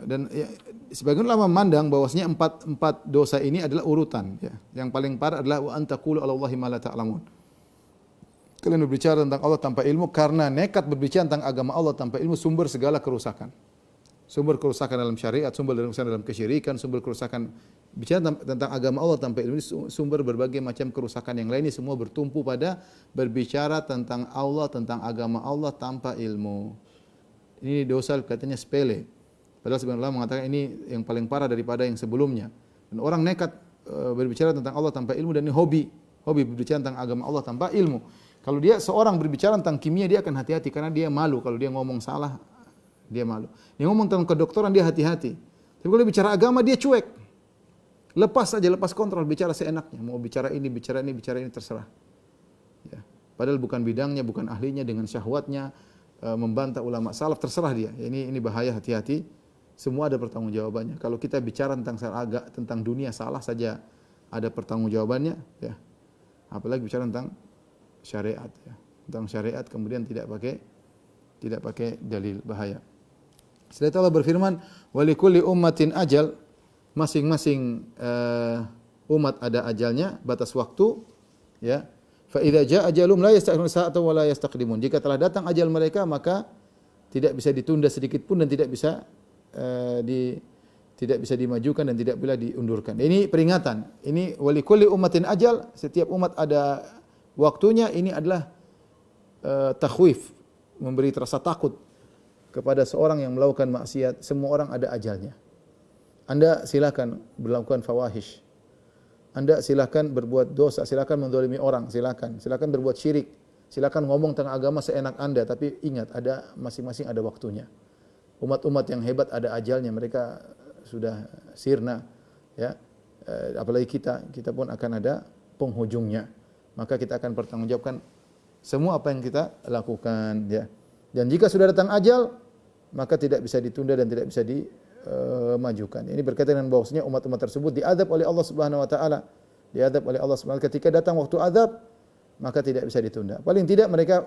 dan ya, sebagian ulama memandang bahwasanya empat dosa ini adalah urutan, ya. Yang paling parah adalah wa antaqulu 'ala Allahi ma la ta'lamun. Kalian berbicara tentang Allah tanpa ilmu, karena nekat berbicara tentang agama Allah tanpa ilmu sumber segala kerusakan. Sumber kerusakan dalam syariat, sumber kerusakan dalam kesyirikan, sumber kerusakan bicara tentang agama Allah tanpa ilmu, sumber berbagai macam kerusakan yang lainnya, semua bertumpu pada berbicara tentang Allah, tentang agama Allah tanpa ilmu. Ini dosa katanya sepele. Padahal sebagian ulama mengatakan ini yang paling parah daripada yang sebelumnya. Dan orang nekat berbicara tentang Allah tanpa ilmu, dan ini hobi berbicara tentang agama Allah tanpa ilmu. Kalau dia seorang berbicara tentang kimia, dia akan hati-hati karena dia malu kalau dia ngomong salah, dia malu. Dia ngomong tentang kedokteran, dia hati-hati. Tapi kalau bicara agama, dia cuek. Lepas kontrol, bicara seenaknya. Mau bicara ini terserah. Ya. Padahal bukan bidangnya, bukan ahlinya, dengan syahwatnya membantah ulama salaf, terserah dia. Ini bahaya, hati-hati. Semua ada pertanggungjawabannya. Kalau kita bicara tentang dunia salah saja ada pertanggungjawabannya, ya. Apalagi bicara tentang syariat, ya. Tentang syariat kemudian tidak pakai dalil, bahaya. Setelah Allah berfirman, "Walikulli ummatin ajal", masing-masing umat ada ajalnya, batas waktu, ya. Fa idza jaa ajalum la yasta'khiruna sa'atan wa la yastaqdimun. Jika telah datang ajal mereka, maka tidak bisa ditunda sedikit pun dan tidak bisa dimajukan dan tidak boleh diundurkan. Ini peringatan. Ini walikulli ummatin ajal, setiap umat ada waktunya. Ini adalah takhwif, memberi rasa takut kepada seorang yang melakukan maksiat. Semua orang ada ajalnya. Anda silakan melakukan fawahish. Anda silakan berbuat dosa, silakan menzalimi orang, silakan berbuat syirik, silakan ngomong tentang agama seenak Anda, tapi ingat, ada masing-masing ada waktunya. Umat-umat yang hebat ada ajalnya, mereka sudah sirna, ya. Apalagi kita pun akan ada penghujungnya. Maka kita akan bertanggungjawabkan semua apa yang kita lakukan, ya. Dan jika sudah datang ajal, maka tidak bisa ditunda dan tidak bisa dimajukan. Ini berkaitan dengan bahwasanya umat-umat tersebut diadab oleh Allah Subhanahu wa taala. Diadab oleh Allah Subhanahu wa taala ketika datang waktu azab, maka tidak bisa ditunda. Paling tidak mereka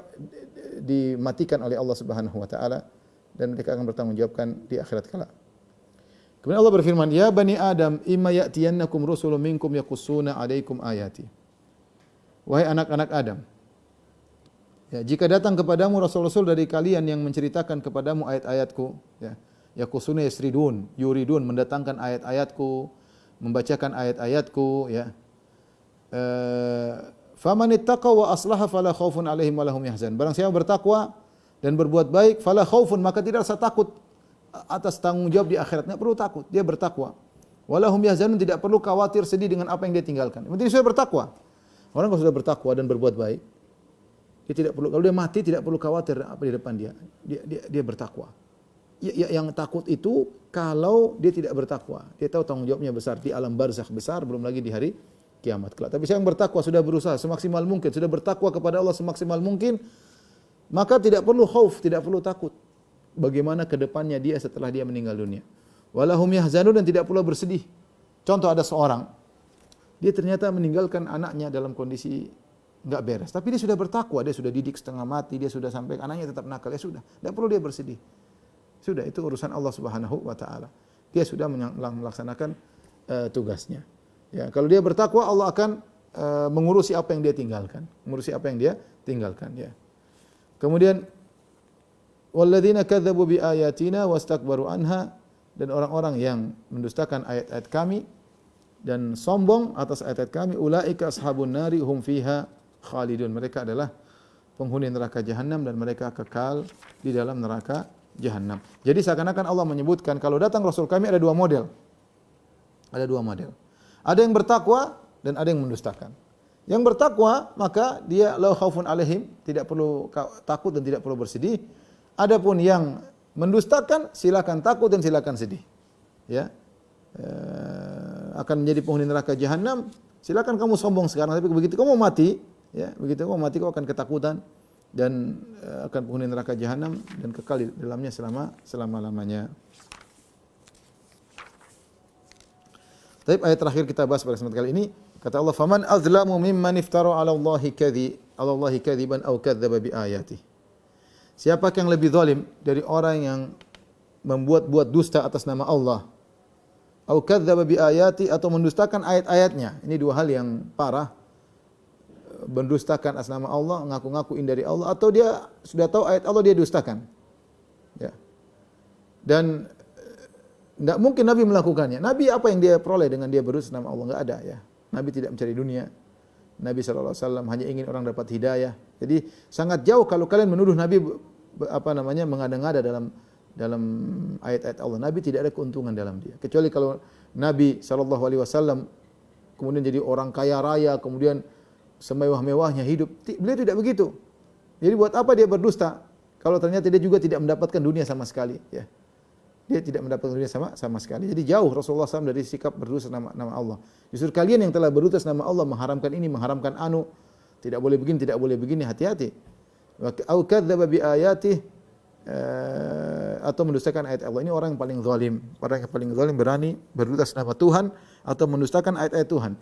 dimatikan oleh Allah Subhanahu wa taala dan mereka akan bertanggungjawabkan di akhirat kelak. Kemudian Allah berfirman, "Ya bani Adam, imma ya'tiyannakum rusulun minkum yaqussuna 'alaikum ayati." Wahai anak-anak Adam, ya, jika datang kepadamu rasul-rasul dari kalian yang menceritakan kepadamu ayat-ayatku, ya, yaqussuna yasridun, yuridun, mendatangkan ayat-ayatku, membacakan ayat-ayatku, ya. Faman ittaqa wa aslaha fala khaufun 'alaihim wa lahum yahzan. Barang siapa bertakwa dan berbuat baik, fala khaufun, maka tidak rasa takut atas tanggung jawab di akhirat. Enggak perlu takut, dia bertakwa. Walahum yahzanun, tidak perlu khawatir sedih dengan apa yang dia tinggalkan. Yang penting sudah bertakwa. Orang kalau sudah bertakwa dan berbuat baik, dia tidak perlu, kalau dia mati tidak perlu khawatir apa di depan dia. Dia bertakwa. Yang takut itu kalau dia tidak bertakwa. Dia tahu tanggung jawabnya besar di alam barzakh besar, belum lagi di hari kiamat kelak. Tapi siapa yang bertakwa sudah berusaha semaksimal mungkin, sudah bertakwa kepada Allah semaksimal mungkin, maka tidak perlu khauf, tidak perlu takut. Bagaimana ke depannya dia setelah dia meninggal dunia. Walahum yahzanun, dan tidak pula bersedih. Contoh, ada seorang, dia ternyata meninggalkan anaknya dalam kondisi enggak beres. Tapi dia sudah bertakwa, dia sudah didik setengah mati, dia sudah sampai anaknya tetap nakal, ya sudah. Tidak perlu dia bersedih. Sudah, itu urusan Allah Subhanahu wa taala. Dia sudah melaksanakan tugasnya. Ya, kalau dia bertakwa, Allah akan mengurusi apa yang dia tinggalkan. Mengurusi apa yang dia tinggalkan, ya. Kemudian walladzina kadzdzabu biayatina wastakbaru anha, dan orang-orang yang mendustakan ayat-ayat kami dan sombong atas ayat-ayat kami, ulaika ashabun nari hum fiha khalidun. Mereka adalah penghuni neraka jahanam dan mereka kekal di dalam neraka jahanam. Jadi seakan-akan Allah menyebutkan kalau datang Rasul kami ada dua model. Ada dua model. Ada yang bertakwa dan ada yang mendustakan. Yang bertakwa maka dia la khaufun alaihim, tidak perlu takut dan tidak perlu bersedih. Adapun yang mendustakan, silakan takut dan silakan sedih. Ya. Akan menjadi penghuni neraka jahanam, silakan kamu sombong sekarang, tapi begitu kamu mati, ya, begitu kamu mati kau akan ketakutan dan akan penghuni neraka jahanam dan kekal di dalamnya selama-lamanya. Tapi ayat terakhir kita bahas pada kesempatan kali ini, kata Allah, "Faman azlamu mimman iftara 'ala Allahi kadziban aw kadzdzaba bi ayatihi." Siapa yang lebih zalim dari orang yang membuat-buat dusta atas nama Allah, au kadzdzaba bi ayati, atau mendustakan ayat-ayatnya. Ini dua hal yang parah. Mendustakan atas nama Allah, ngaku-ngakuin dari Allah, atau dia sudah tahu ayat Allah dia dustakan. Ya. Dan tidak mungkin Nabi melakukannya. Nabi apa yang dia peroleh dengan dia berdusta nama Allah? Enggak ada, ya. Nabi tidak mencari dunia. Nabi SAW hanya ingin orang dapat hidayah. Jadi sangat jauh kalau kalian menuduh Nabi mengada-ngada dalam ayat-ayat Allah. Nabi tidak ada keuntungan dalam dia. Kecuali kalau Nabi SAW kemudian jadi orang kaya raya, kemudian semewah-mewahnya hidup. Beliau tidak begitu. Jadi buat apa dia berdusta kalau ternyata dia juga tidak mendapatkan dunia sama sekali, ya. Dia tidak mendapatkan dunia sama sekali. Jadi jauh Rasulullah SAW dari sikap berdusta nama Allah. Justru kalian yang telah berdusta nama Allah, mengharamkan ini, mengharamkan anu, tidak boleh begini, tidak boleh begini, hati-hati. Au kadzdzaba bi ayatihi, atau mendustakan ayat Allah. Ini orang yang paling zalim. Orang yang paling zalim berani berdusta nama Tuhan atau mendustakan ayat-ayat Tuhan.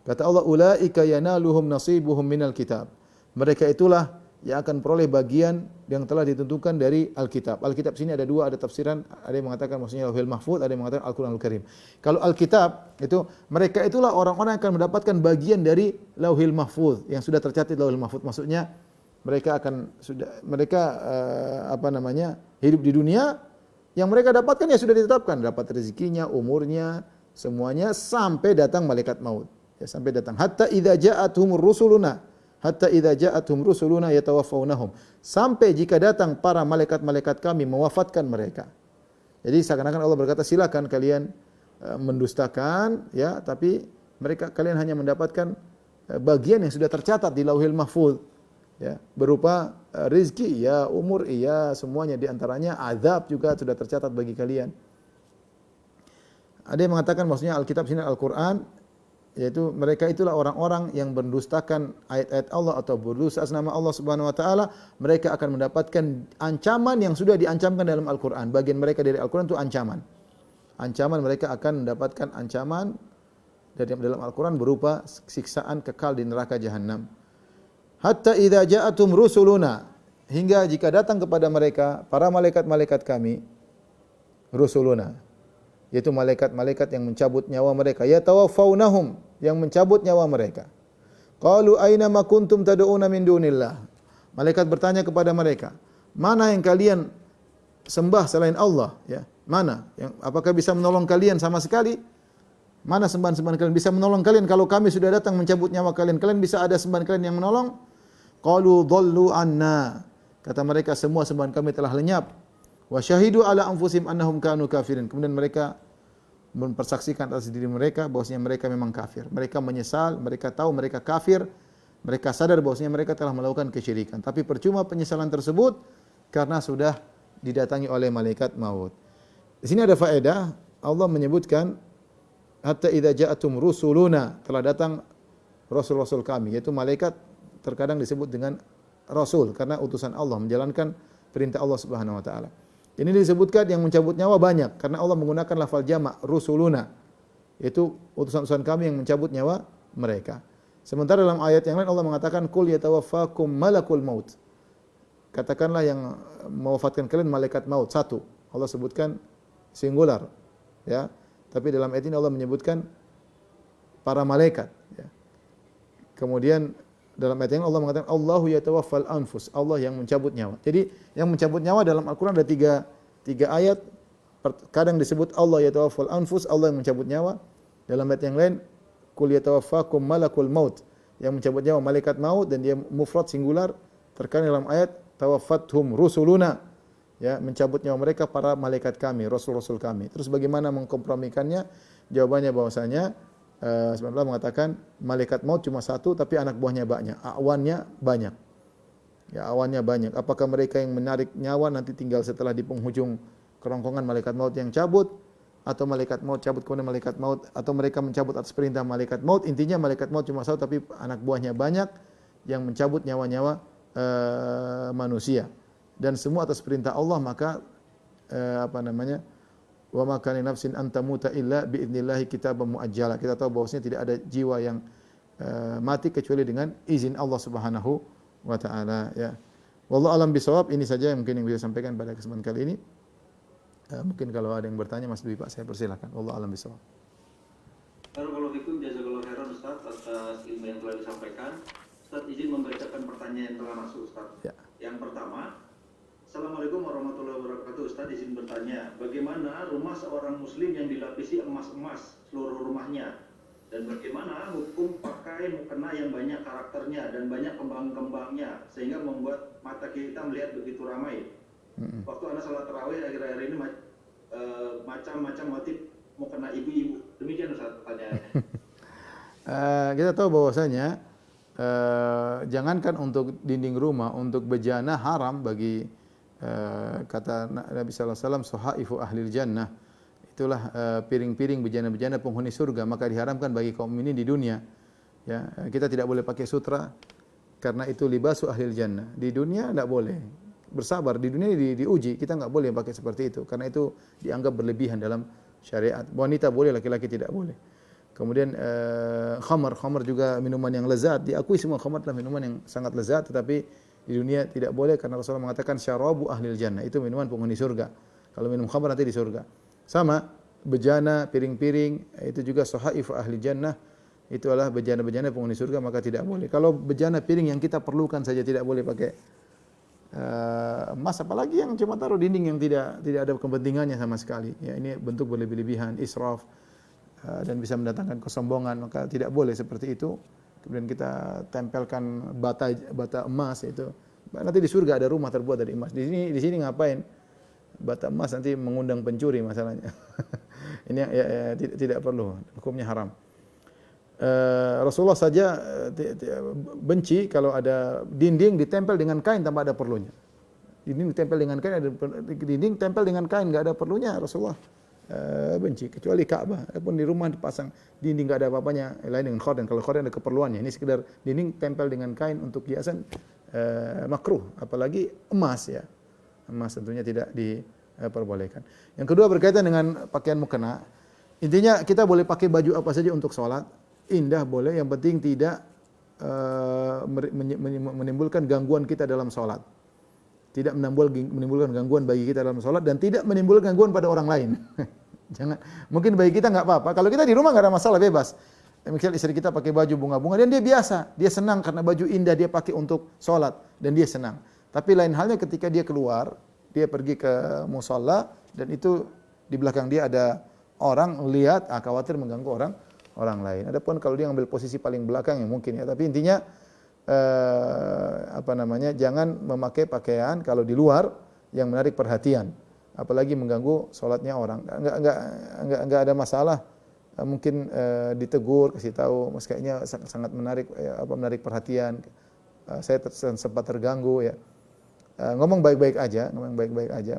Kata Allah, ulaika yanaluhum nasibuhum minal kitab. Mereka itulah yang akan peroleh bagian yang telah ditentukan dari Alkitab. Alkitab sini ada dua, ada tafsiran, ada yang mengatakan maksudnya Lauhul Mahfuz, ada yang mengatakan Al-Qur'anul Karim. Kalau Alkitab itu mereka itulah orang-orang yang akan mendapatkan bagian dari Lauhul Mahfuz yang sudah tercatat di Lauhul Mahfuz. Maksudnya mereka hidup di dunia, yang mereka dapatkan ya sudah ditetapkan, dapat rezekinya, umurnya, semuanya sampai datang malaikat maut. Ya, sampai datang hatta idza ja'atuhum rusuluna yatawaffawnahum. Sampai jika datang para malaikat-malaikat kami mewafatkan mereka. Jadi seakan-akan Allah berkata, silakan kalian mendustakan, ya, tapi kalian hanya mendapatkan bagian yang sudah tercatat di Lauhul Mahfuz. Ya, berupa rizki, ya, umur, iya, semuanya di antaranya azab juga sudah tercatat bagi kalian. Ada yang mengatakan maksudnya Alkitab sini Al-Qur'an, yaitu mereka itulah orang-orang yang mendustakan ayat-ayat Allah atau berdusta atas nama Allah Subhanahu wa taala, mereka akan mendapatkan ancaman yang sudah diancamkan dalam Al-Qur'an. Bagian mereka dari Al-Qur'an itu ancaman. Ancaman mereka akan mendapatkan ancaman dari dalam Al-Qur'an berupa siksaan kekal di neraka jahanam. Hatta idza ja'atum rusuluna, hingga jika datang kepada mereka para malaikat-malaikat kami, rusuluna, yaitu malaikat-malaikat yang mencabut nyawa mereka, yatawaffawnahum, yang mencabut nyawa mereka. Qalu aina ma kuntum tad'una min dunillah. Malaikat bertanya kepada mereka, mana yang kalian sembah selain Allah, ya? Mana yang apakah bisa menolong kalian sama sekali? Mana sembahan-sembahan kalian bisa menolong kalian kalau kami sudah datang mencabut nyawa kalian? Kalian bisa ada sembahan kalian yang menolong? Qalu dhallu anna. Kata mereka, semua sembahan kami telah lenyap. Wa syahidu ala anfusihim annahum kanu kafirin. Kemudian mereka mempersaksikan atas diri mereka bahwasanya mereka memang kafir. Mereka menyesal, mereka tahu mereka kafir, mereka sadar bahwasanya mereka telah melakukan kesyirikan. Tapi percuma penyesalan tersebut karena sudah didatangi oleh malaikat maut. Di sini ada faedah, Allah menyebutkan hatta idza ja'atum rusuluna, telah datang rasul-rasul kami, yaitu malaikat terkadang disebut dengan rasul karena utusan Allah menjalankan perintah Allah Subhanahu wa taala. Ini disebutkan yang mencabut nyawa banyak karena Allah menggunakan lafal jamak rusuluna, yaitu utusan-utusan kami yang mencabut nyawa mereka. Sementara dalam ayat yang lain Allah mengatakan qul yatawaffakum malakul maut. Katakanlah yang mewafatkan kalian malaikat maut, satu. Allah sebutkan singular, ya. Tapi dalam ayat ini Allah menyebutkan para malaikat, ya. Kemudian dalam ayat yang Allah mengatakan Allahu yatawaffal anfus, Allah yang mencabut nyawa. Jadi yang mencabut nyawa dalam Al-Qur'an ada tiga ayat. Kadang disebut Allah yatawaffal anfus, Allah yang mencabut nyawa. Dalam ayat yang lain qul yatawaffakum malakul maut, yang mencabut nyawa malaikat maut, dan dia mufrad singular. Terkadang dalam ayat tawaffathum rusuluna, ya, mencabut nyawa mereka para malaikat kami, rasul-rasul kami. Terus bagaimana mengkompromikannya? Jawabannya bahwasanya sebenarnya mengatakan malaikat maut cuma satu tapi anak buahnya banyak, awannya banyak. Ya, awannya banyak. Apakah mereka yang menarik nyawa nanti tinggal setelah di penghujung kerongkongan malaikat maut yang cabut, atau malaikat maut cabut kemudian malaikat maut, atau mereka mencabut atas perintah malaikat maut? Intinya malaikat maut cuma satu tapi anak buahnya banyak yang mencabut nyawa-nyawa manusia. Dan semua atas perintah Allah, maka wa ma kana nafsin an tamuta illa bi idznillah kitaban muajjala. Kita tahu bahwasanya tidak ada jiwa yang mati kecuali dengan izin Allah Subhanahu wa taala, ya. Wallahu alam bisawab. Ini saja yang mungkin yang bisa sampaikan pada kesempatan kali ini. Mungkin kalau ada yang bertanya Mas Dwi, Pak, saya persilakan. Wallahu alam bisawab. Barakallahu fikum, jazakallahu khairan Ustaz atas ilmu yang telah disampaikan. Ustaz izin membacakan pertanyaan yang telah masuk, Ustaz. Ya. Yang pertama, Assalamualaikum warahmatullahi wabarakatuh. Ustaz izin bertanya, bagaimana rumah seorang muslim yang dilapisi emas-emas seluruh rumahnya? Dan bagaimana hukum pakai mukena yang banyak karakternya dan banyak kembang-kembangnya sehingga membuat mata kita melihat begitu ramai? Waktu Anda salat tarawih akhir-akhir ini macam-macam motif mukena ibu-ibu. Demikian Ustaz pertanyaannya. Kita tahu bahwasanya jangankan untuk dinding rumah, untuk bejana haram bagi kata Nabi sallallahu alaihi wasallam suhaifu ahlil jannah. Itulah piring-piring bejana-bejana penghuni surga, maka diharamkan bagi kaum mukminin di dunia. Ya, kita tidak boleh pakai sutra karena itu libasu ahlil jannah. Di dunia tidak boleh. Bersabar, di dunia diuji, kita enggak boleh pakai seperti itu karena itu dianggap berlebihan dalam syariat. Wanita boleh, laki-laki tidak boleh. Kemudian khamar juga minuman yang lezat. Diakui semua khamar adalah minuman yang sangat lezat, tetapi di dunia tidak boleh karena Rasulullah mengatakan syarabu ahlil jannah, itu minuman penghuni surga. Kalau minum khamar nanti di surga. Sama bejana, piring-piring, itu juga suhaif ahli jannah, itu adalah bejana-bejana penghuni surga, maka tidak boleh. Kalau bejana piring yang kita perlukan saja tidak boleh pakai emas, apalagi yang cuma taruh dinding yang tidak ada kepentingannya sama sekali. Ya, ini bentuk berlebih-lebihan, israf, dan bisa mendatangkan kesombongan, maka tidak boleh seperti itu. Kemudian kita tempelkan bata emas, itu nanti di surga ada rumah terbuat dari emas. Di sini ngapain bata emas, nanti mengundang pencuri masalahnya. Ini ya, tidak perlu, hukumnya haram. Rasulullah saja benci kalau ada dinding ditempel dengan kain tanpa ada perlunya. Dinding ditempel dengan kain, ada dinding tempel dengan kain enggak ada perlunya, Rasulullah benci. Kecuali Ka'bah, adapun di rumah dipasang dinding enggak ada apa-apanya, lain dengan khorden. Kalau khorden ada keperluannya. Ini sekedar dinding tempel dengan kain untuk hiasan, makruh, apalagi emas ya. Emas tentunya tidak diperbolehkan. Yang kedua berkaitan dengan pakaian mukena. Intinya kita boleh pakai baju apa saja untuk sholat, indah boleh, yang penting tidak menimbulkan gangguan kita dalam sholat. Tidak menimbulkan gangguan bagi kita dalam sholat dan tidak menimbulkan gangguan pada orang lain. Jangan, mungkin bagi kita nggak apa-apa. Kalau kita di rumah nggak ada masalah, bebas. Misalnya istri kita pakai baju bunga-bunga dan dia biasa, dia senang karena baju indah dia pakai untuk sholat dan dia senang. Tapi lain halnya ketika dia keluar, dia pergi ke musalla dan itu di belakang dia ada orang lihat, khawatir mengganggu orang lain. Adapun kalau dia ngambil posisi paling belakang ya mungkin ya. Tapi intinya jangan memakai pakaian kalau di luar yang menarik perhatian, apalagi mengganggu sholatnya orang. Enggak ada masalah. Mungkin ditegur, kasih tahu, mas kayaknya sangat menarik menarik perhatian. Saya sempat terganggu ya. Ngomong baik-baik aja,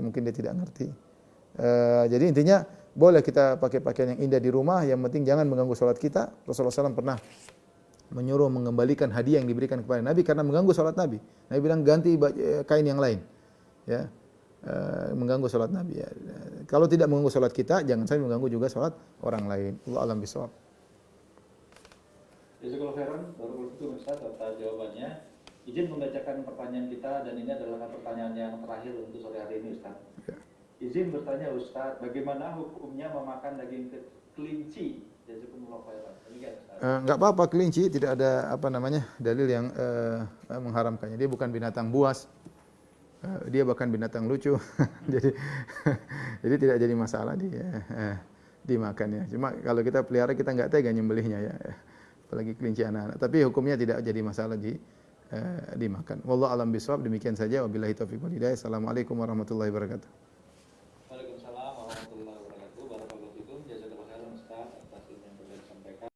mungkin dia tidak ngerti. Jadi intinya boleh kita pakai pakaian yang indah di rumah, yang penting jangan mengganggu sholat kita. Rasulullah SAW pernah menyuruh mengembalikan hadiah yang diberikan kepada Nabi karena mengganggu sholat Nabi. Nabi bilang ganti kain yang lain, ya, mengganggu sholat Nabi. Ya. Kalau tidak mengganggu sholat kita, jangan sampai mengganggu juga sholat orang lain. Allah alam bisawab. Jazakallahu khairan, barakallahu Ustaz atas jawabannya. Izin membacakan pertanyaan kita dan ini adalah pertanyaan yang terakhir untuk sore hari ini Ustaz. Ya. Izin bertanya Ustaz, bagaimana hukumnya memakan daging kelinci? Jazakumullah khairan. Enggak apa-apa kelinci, tidak ada dalil yang mengharamkannya. Dia bukan binatang buas. Dia bahkan binatang lucu. jadi tidak jadi masalah dimakan ya. Cuma kalau kita pelihara kita enggak tega nyembelihnya ya. Apalagi kelinci anak-anak. Tapi hukumnya tidak jadi masalah dimakan. Wallahu alam bisawab. Demikian saja, wabillahi taufiq wal hidayah. Assalamualaikum warahmatullahi wabarakatuh.